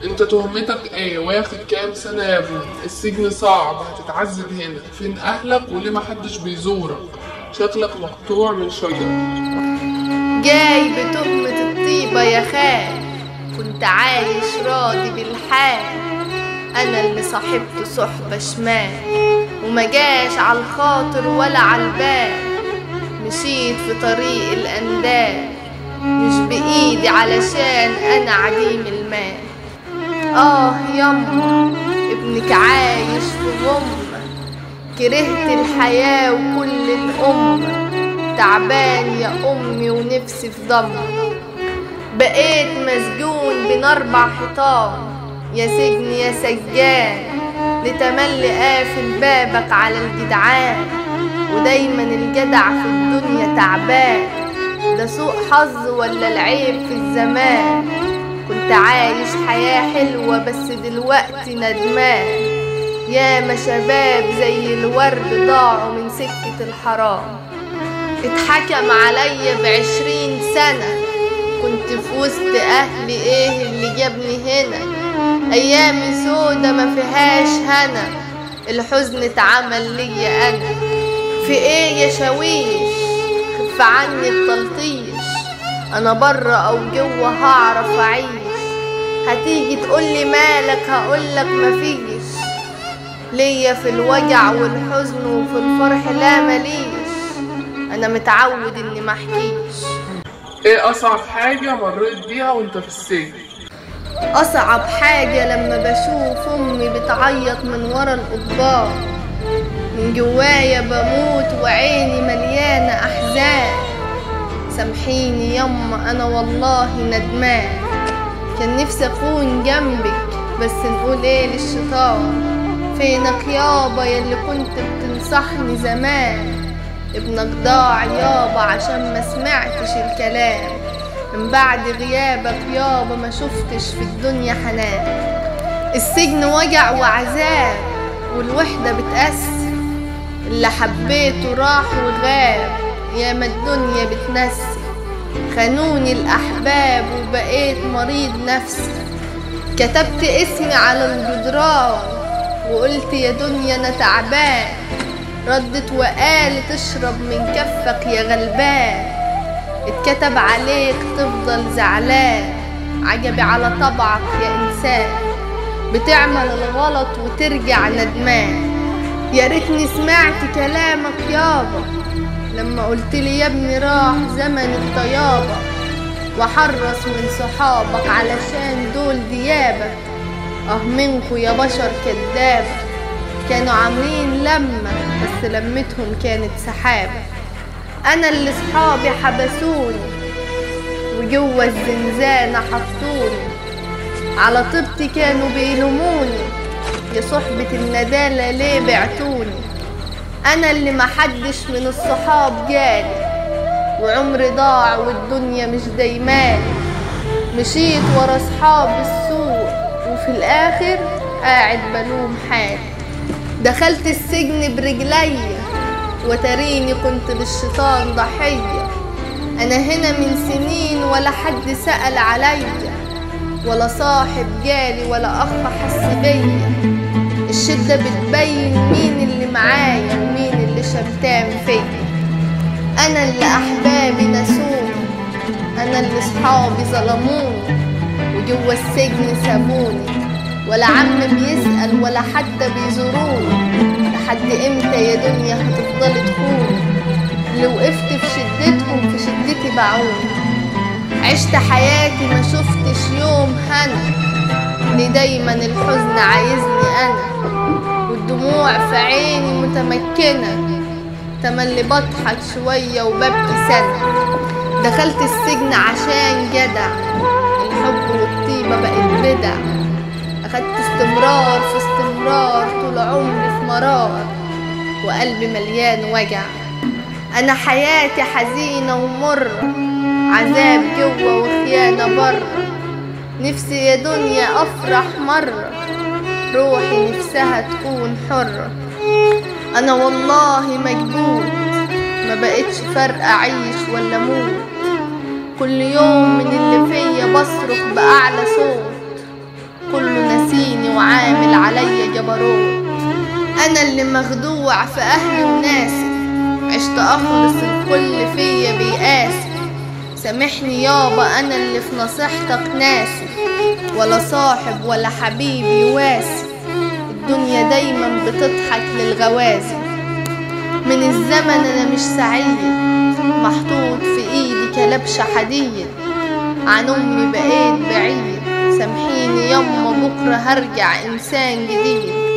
انت تهمتك ايه؟ واخد كام سنة يا ابني؟ السجن صعب، هتتعذب هنا. فين اهلك وليه محدش بيزورك؟ شكلك مقطوع من شجرة. جاي بتهمة الطيبة يا خال، كنت عايش راضي بالحال. انا اللي صاحبته صحبة شمال، وما جاش عالخاطر ولا عالبال. مشيت في طريق الاندال، مش بايدي علشان انا عديم المال. يما ابنك عايش في غمة، كرهت الحياة وكل الأمة. تعبان يا أمي ونفسي في ضمة، بقيت مسجون بين 4 حيطان. يا سجن يا سجان، لتملي قافل بابك على الجدعان. ودايما الجدع في الدنيا تعبان، ده سوء حظ ولا العيب في الزمان. كنت عايش حياة حلوة بس دلوقتي ندمان. ياما شباب زي الورد ضاعوا من سكة الحرام. اتحكم عليا ب20 سنة، كنت في وسط أهلي، ايه اللي جابني هنا؟ أيامي سودة ما فيهاش هنا، الحزن اتعمل ليا أنا. في ايه يا شاويش؟ خف عني التلطيش، أنا برا أو جوا هعرف أعيش. هتيجي تقولي مالك، هقولك مفيش. ليا في الوجع والحزن وفي الفرح لا مليش، انا متعود اني محكيش. ايه اصعب حاجة مريت بيها وانت في السجن؟ اصعب حاجة لما بشوف امي بتعيط من ورا القضبان. من جوايا بموت وعيني مليانة احزان. سامحيني يما انا والله ندمان، كان نفسي اكون جنبك بس نقول ايه للشيطان. فينك يابا ياللي كنت بتنصحني زمان؟ ابنك ضاع يابا عشان ما سمعتش الكلام. من بعد غيابك يابا ما شفتش في الدنيا حنان. السجن وجع وعذاب والوحدة بتأثر، اللي حبيته راح وغاب. ياما الدنيا بتنسي، خانوني الأحباب وبقيت مريض نفسي. كتبت اسمي على الجدران وقلت يا دنيا أنا تعبان. ردت وقالت اشرب من كفك يا غلبان. اتكتب عليك تفضل زعلان، عجبي على طبعك يا إنسان. بتعمل الغلط وترجع ندمان. يا ريتني سمعت كلامك يابا لما قلتلي يا ابني راح زمن الطيابة. وحرص من صحابك علشان دول ديابة. منكوا يا بشر كدابة، كانوا عاملين لمة بس لمتهم كانت سحابة. أنا اللي صحابي حبسوني وجوه الزنزانة حطوني. على طيبتي كانوا بيلوموني، يا صحبة الندالة ليه بعتوني؟ أنا اللي محدش من الصحاب جالي، وعمري ضاع والدنيا مش دايمالي. مشيت ورا صحاب السوق وفي الآخر قاعد بلوم حالي. دخلت السجن برجليا وتريني كنت للشيطان ضحية. أنا هنا من سنين ولا حد سأل عليا، ولا صاحب جالي ولا أخ حس بيا. الشدة بتبين مين اللي معايا ومين اللي شمتان فيا. أنا اللي أحبابي نسوني، أنا اللي صحابي ظلموني وجوه السجن سابوني. ولا عم بيسأل ولا حتى بيزوروني. لحد امتى يا دنيا هتفضلي تخوني؟ اللي وقفت في شدتهم في شدتي باعوني. عشت حياتي ما شفتش يوم هنا، ليه دايما الحزن عايزني انا؟ والدموع في عيني متمكنة، تملي بضحك شوية وببكي سنة. دخلت السجن عشان جدع، الحب والطيبة بقت بدع. أخدت استمرار في استمرار طول عمري في مرار، وقلبي مليان وجع. أنا حياتي حزينة ومرة، عذاب جوه وخيانة برا. نفسي يا دنيا أفرح مرة، روحي نفسها تكون حرة. أنا والله مجبور، ما بقتش فارقة أعيش ولا أموت. كل يوم من اللي فيا بصرخ بأعلى صوت، كل جبروت. انا اللي مخدوع في اهلي وناسي، عشت اخلص الكل فيا بيقاسي. سامحني يابا انا اللي في نصيحتك ناسي، ولا صاحب ولا حبيب يواسي. الدنيا دايما بتضحك للغوازي، من الزمن انا مش سعيد، محطوط في ايدي كلبش حديد. عن امي بقيت بعيد، سامحيني يما بكره هرجع انسان جديد.